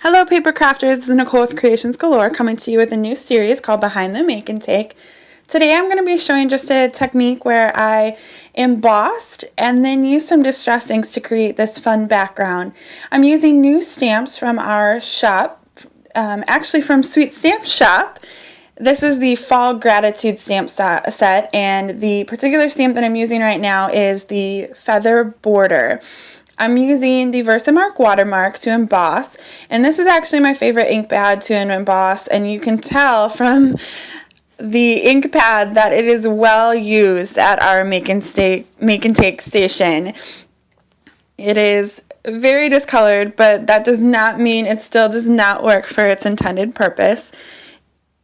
Hello paper crafters, this is Nicole with Creations Galore coming to you with a new series called Behind the Make and Take. Today I'm going to be showing just a technique where I embossed and then used some distress inks to create this fun background. I'm using new stamps from our shop, actually from Sweet Stamp Shop. This is the Fall Gratitude stamp set, and the particular stamp that I'm using right now is the Feather Border. I'm using the Versamark watermark to emboss, and this is actually my favorite ink pad to emboss, and you can tell from the ink pad that it is well used at our make and take station. It is very discolored, but that does not mean it still does not work for its intended purpose.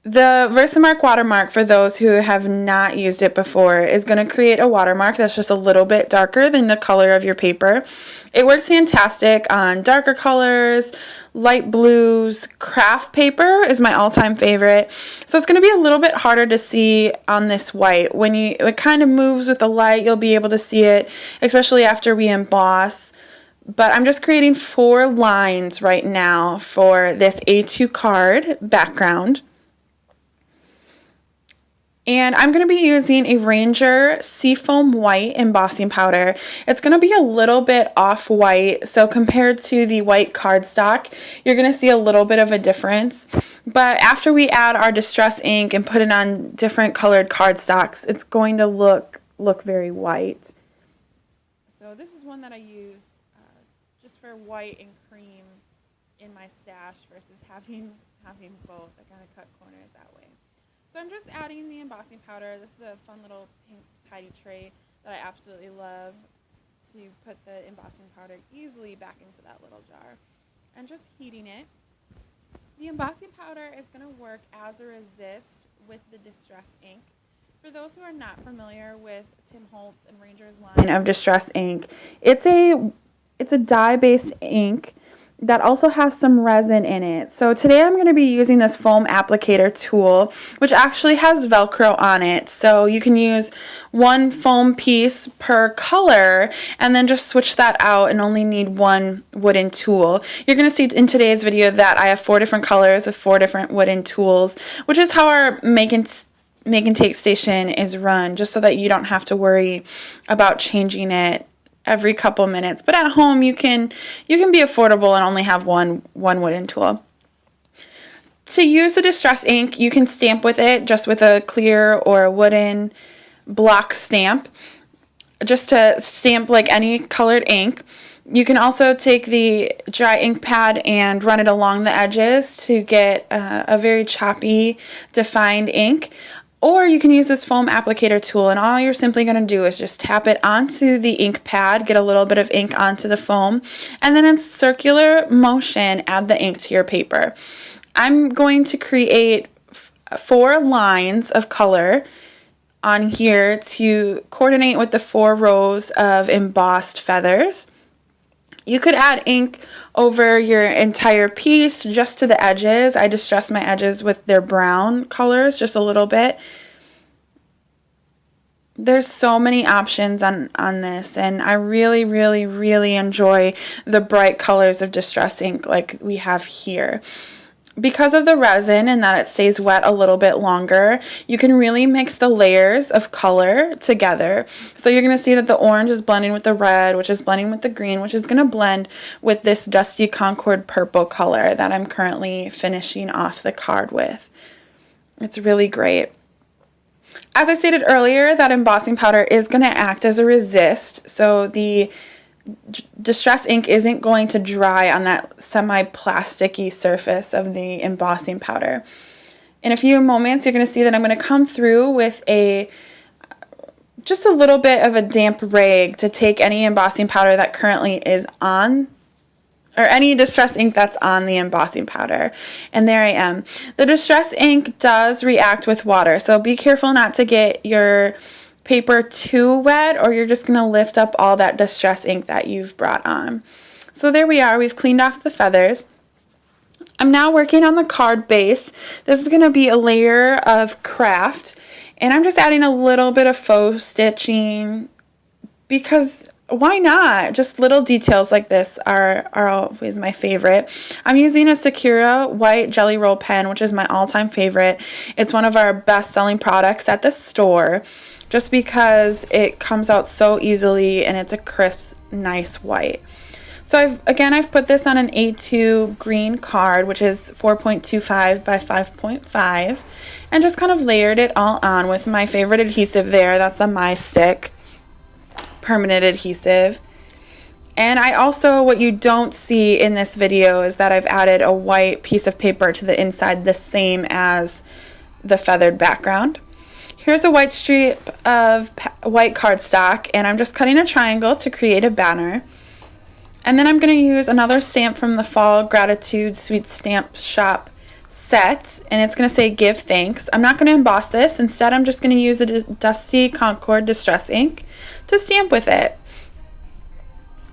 The Versamark watermark, for those who have not used it before, is going to create a watermark that's just a little bit darker than the color of your paper. It works fantastic on darker colors, light blues. Craft paper is my all-time favorite. So it's going to be a little bit harder to see on this white. When it kind of moves with the light, you'll be able to see it, especially after we emboss. But I'm just creating 4 lines right now for this A2 card background. And I'm going to be using a Ranger Seafoam White embossing powder. It's going to be a little bit off-white, so compared to the white cardstock, you're going to see a little bit of a difference. But after we add our distress ink and put it on different colored cardstocks, it's going to look very white. So this is one that I use just for white and cream in my stash versus having both. I kind of cut corners that way. So I'm just adding the embossing powder. This is a fun little pink tidy tray that I absolutely love to put the embossing powder easily back into that little jar. And just heating it. The embossing powder is going to work as a resist with the distress ink. For those who are not familiar with Tim Holtz and Ranger's line of distress ink, it's a dye-based ink that also has some resin in it. So today I'm going to be using this foam applicator tool, which actually has Velcro on it. So you can use one foam piece per color and then just switch that out and only need one wooden tool. You're going to see in today's video that I have 4 different colors with 4 different wooden tools, which is how our make and take station is run, just so that you don't have to worry about changing it every couple minutes. But at home you can be affordable and only have one wooden tool. To use the distress ink, you can stamp with it just with a clear or a wooden block stamp, just to stamp like any colored ink. You can also take the dry ink pad and run it along the edges to get a very choppy, defined ink. Or you can use this foam applicator tool, and all you're simply going to do is just tap it onto the ink pad, get a little bit of ink onto the foam, and then in circular motion add the ink to your paper. I'm going to create 4 lines of color on here to coordinate with the 4 rows of embossed feathers. You could add ink over your entire piece just to the edges. I distress my edges with their brown colors just a little bit. There's so many options on this, and I really, really, really enjoy the bright colors of distress ink like we have here. Because of the resin and that it stays wet a little bit longer, you can really mix the layers of color together. So you're going to see that the orange is blending with the red, which is blending with the green, which is going to blend with this Dusty Concord purple color that I'm currently finishing off the card with. It's really great. As I stated earlier, that embossing powder is going to act as a resist, so the distress ink isn't going to dry on that semi-plasticky surface of the embossing powder. In a few moments, you're going to see that I'm going to come through with just a little bit of a damp rag to take any embossing powder that currently is on, or any distress ink that's on the embossing powder. And there I am. The distress ink does react with water, so be careful not to get your paper too wet, or you're just going to lift up all that distress ink that you've brought on. So there we are. We've cleaned off the feathers. I'm now working on the card base. This is going to be a layer of craft, and I'm just adding a little bit of faux stitching because why not? Just little details like this are always my favorite. I'm using a Sakura white jelly roll pen, which is my all-time favorite. It's one of our best-selling products at the store just because it comes out so easily and it's a crisp, nice white. So I've put this on an A2 green card, which is 4.25 by 5.5, and just kind of layered it all on with my favorite adhesive there. That's the My Stick permanent adhesive. And I also, what you don't see in this video is that I've added a white piece of paper to the inside, the same as the feathered background. Here's a white strip of white cardstock, and I'm just cutting a triangle to create a banner. And then I'm going to use another stamp from the Fall Gratitude Sweet Stamp Shop set, and it's going to say Give Thanks. I'm not going to emboss this. Instead, I'm just going to use the Dusty Concord Distress ink to stamp with it,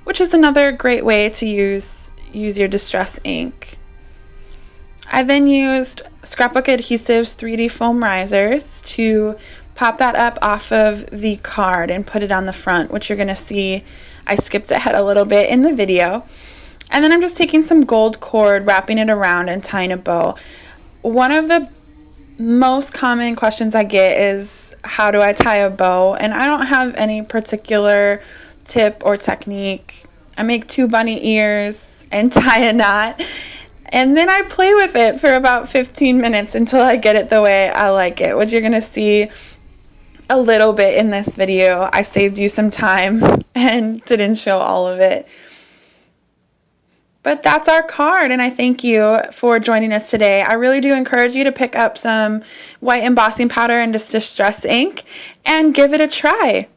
which is another great way to use your distress ink. I then used Scrapbook Adhesive's 3D foam risers to pop that up off of the card and put it on the front, which you're going to see I skipped ahead a little bit in the video. And then I'm just taking some gold cord, wrapping it around and tying a bow. One of the most common questions I get is, how do I tie a bow? And I don't have any particular tip or technique. I make 2 bunny ears and tie a knot, and then I play with it for about 15 minutes until I get it the way I like it, which you're going to see a little bit in this video. I saved you some time and didn't show all of it. But that's our card, and I thank you for joining us today. I really do encourage you to pick up some white embossing powder and distress ink and give it a try.